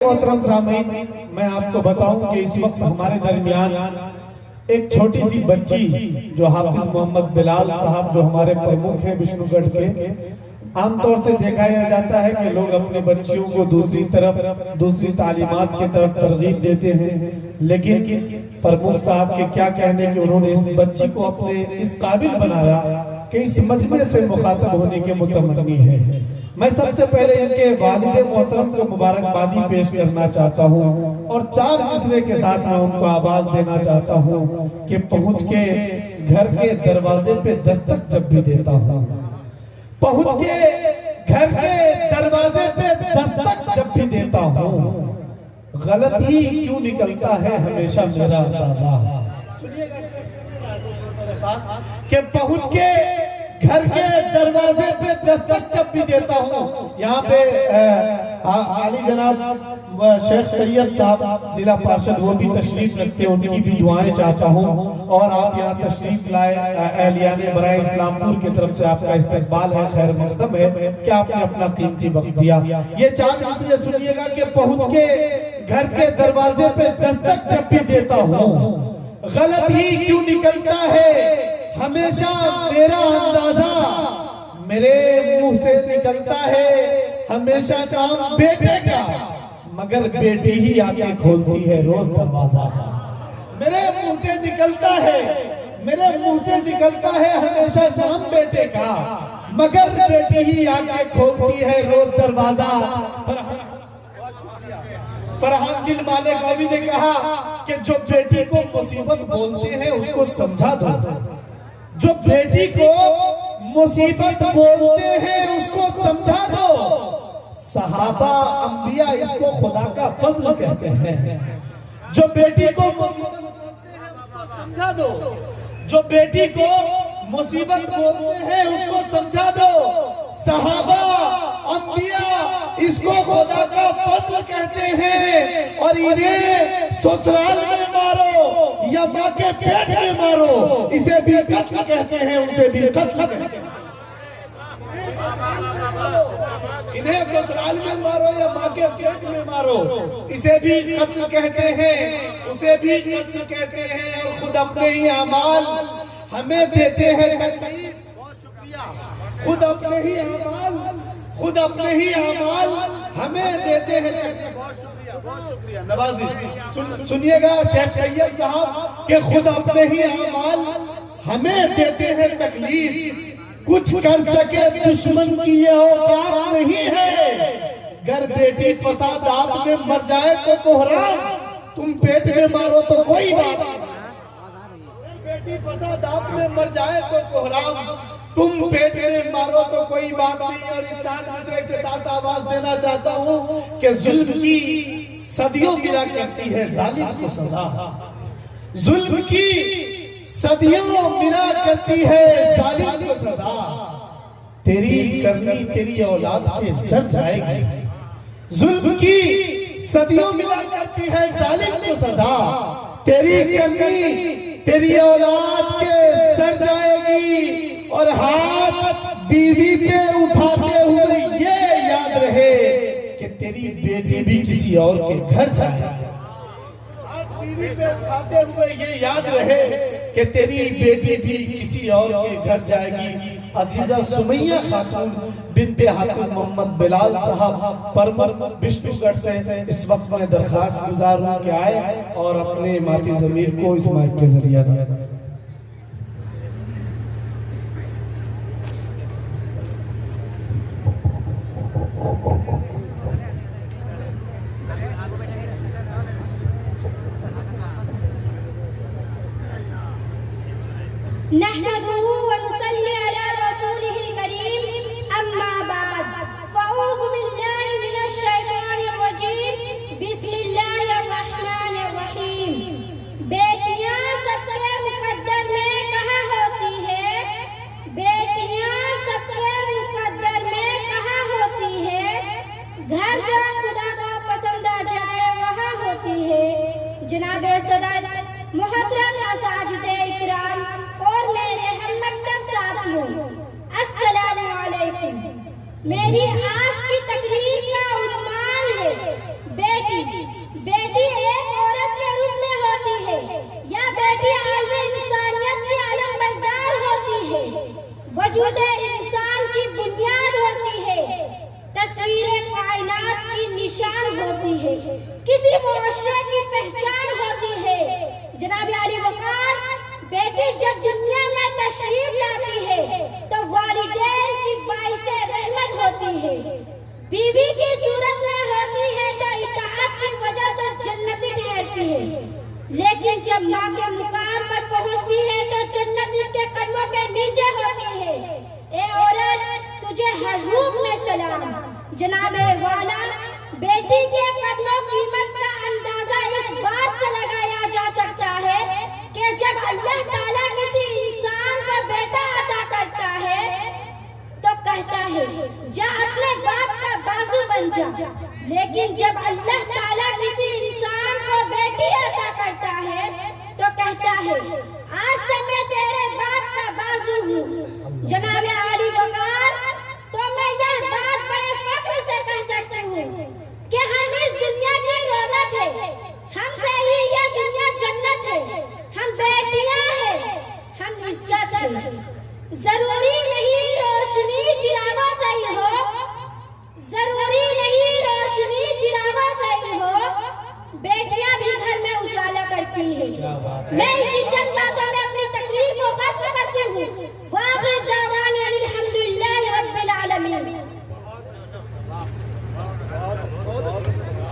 मोहतरम सामीन, मैं आपको बताऊं कि इस वक्त हमारे दरमियान एक छोटी सी बच्ची जो हाफिज मोहम्मद बिलाल साहब जो हमारे प्रमुख हैं विष्णुगढ़ के, आमतौर से देखा जाता है कि लोग अपने बच्चियों को दूसरी तालीमात की तरफ तरगीब देते हैं, लेकिन प्रमुख साहब के क्या कहने कि उन्होंने इस बच्ची को अपने इस काबिल बनाया कि इस मजमे से मुखातब होने के मुतमन्नी है। मैं सबसे पहले इनके वालिद मोहतरम को मुबारकबादी पेश करना चाहता हूँ और चार मिसरे के साथ मैं उनको आवाज देना चाहता हूँ कि पहुँच के घर के दरवाजे पे दस्तक जब भी देता हूँ, पहुँच के घर के दरवाजे पे दस्तक जब भी देता हूँ, गलत ही क्यों निकलता है हमेशा मेरा अंदाजा। कि पहुँच के घर के दरवाजे पे दस्तक जब भी देता हूँ। यहाँ पे आली जनाब शेख तैयब साहब जिला पार्षद वो भी तशरीफ रखते हैं, उनकी भी दुआएं चाहता हूँ और आप यहाँ तशरीफ लाए एहलियाने बराए इस्लामपुर की तरफ से आपका इस्तकबाल है, खैर मकदम है कि आपने अपना कीमती वक्त दिया। ये चार मिसरे सुनिएगा कि पहुँच के घर के दरवाजे पे दस्तक जब भी देता हूँ, गलत ही क्यों निकलता है हमेशा मेरा अंदाजा, मेरे मुंह से निकलता है हमेशा नाम बेटे का, मगर बेटी ही आके खोलती है रोज दरवाजा। मेरे मुंह से निकलता है हमेशा नाम बेटे का, मगर बेटी ही आके खोलती है रोज दरवाजा। फरहान दिल मालिक कवि ने कहा कि जो बेटी को मुसीबत बोलते हैं उसको समझा दो, जो बेटी को मुसीबत बोलते हैं उसको समझा दो। सहाबा अंबिया इसको खुदा का फजल कहते हैं। जो बेटी को मुसीबत बोलते हैं उसको समझा दो, जो बेटी को मुसीबत बोलते हैं उसको समझा दो। सहाबा अंबिया इसको खुदा का फजल कहते हैं और इन्हें ससुराल में मारो या माँ के पेट में मारो, इसे भी कत्ल कहते हैं, उसे भी कत्ल कहते हैं। इन्हें ससुराल में मारो या माँ के पेट में मारो, इसे भी कत्ल कहते हैं, उसे भी कत्ल कहते हैं। और खुद अपने ही अमाल हमें देते हैं तकलीफ। बहुत शुक्रिया। खुद अपने ही अमाल हमें देते हैं। बहुत शुक्रिया नवाजी। सुनिएगा शेख तैयब साहब के खुद अपने ही अमाल हमें देते हैं तकलीफ, कुछ कर सके दुश्मन की ये औकात नहीं है। घर बेटी फसादात में मर जाए तो कोहराम, तुम पेट में मारो तो कोई बात नहीं। बेटी फसादात में मर जाए तो कोहराम, तुम पेट में मारो तो कोई बात नहीं। और इस चार मिसरे के साथ आवाज देना चाहता हूँ कि जुल्म की सदियों मिला करती है जालिम को सजा, जुल्म की सदियों मिला करती है जालिम को सजा। तेरी करनी तेरी औलाद के सर जाएगी। जुल्म की सदियों मिला करती है जालिम को सजा, तेरी करनी तेरी औलाद के सर जाएगी। और हाथ बीवी पे उठाते हुए ये याद रहे कि तेरी बेटी भी किसी और के घर जाएगी। हाथ बीवी पे उठाते हुए ये याद रहे कि तेरी बेटी भी किसी और के घर जाएगी। अजीजा सुमैया खातून बिनते हाफिज मोहम्मद बिलाल साहब परमर विष्णुगढ़ से इस वक्त में दरखास्त गुजार के आए और अपने माती ज़मीर को इस माइक के जरिए दिया। नहमदुहु व नुसल्ली अला रसूलिहिल करीम, अम्मा बाद, फ़अऊज़ु बिल्लाहि मिनश शैतानिर रजीम, बिस्मिल्लाहिर रहमानिर रहीम। बेटियां सबके मुकद्दर में कहाँ होती है, बेटियां सबके मुकद्दर में कहाँ होती है, घर जो खुदा को पसंद आ जाए वहाँ होती है। जनाबे सदर मोहतरम असाजिदे इकराम और मेरे हम मकतब साथियों, अस्सलामु अलैकुम। मेरी आज की तकरीर का उन्वान है बेटी बेटी एक औरत के रूप में होती है, या बेटी आलम इंसानियत की अलमबरदार होती है, वजूद इंसान की बुनियाद होती है, तस्वीर कायनात की निशान होती है, किसी मुआशरे की पहचान होती है। जनाब आली वकार, बेटी जब दुनिया में तशरीफ लाती है तो वालिदैन की बाइसे रहमत होती है, बीवी की सूरत में होती है तो इताअत की वजह से जन्नती ठहरती है, लेकिन जब माँ के मुकाम पर पहुँचती है तो जन्नत इसके कदमों के नीचे होती है। ए औरत, तुझे हर रूप में सलाम। जनाबे वाला, बेटी के कदमों कीमत का अंदाजा इस बात से लगाया जा सकता है कि जब अल्लाह ताला किसी इंसान को बेटा अता करता है तो कहता है जा अपने बाप का बाजू बन जा, लेकिन जब अल्लाह ताला किसी इंसान को बेटी अता करता है तो कहता है आज से मैं तेरे बाप का बाजू हूँ। जनाबे आली वकार, तो मैं यह बात बड़े फख्र से कह सकती हूँ कि हम इस दुनिया की रौनक है, हमसे ही यह दुनिया जन्नत है, हम बेटियां हैं, हम इज्जत है। जरूरी नहीं रोशनी चिरागों से ही हो, जरूरी नहीं रोशनी चिरागों से ही हो, बेटियां भी घर में उजाला करती है। मैं इसी चंद बातों में अपनी तकरीर को खत्म करती हूँ।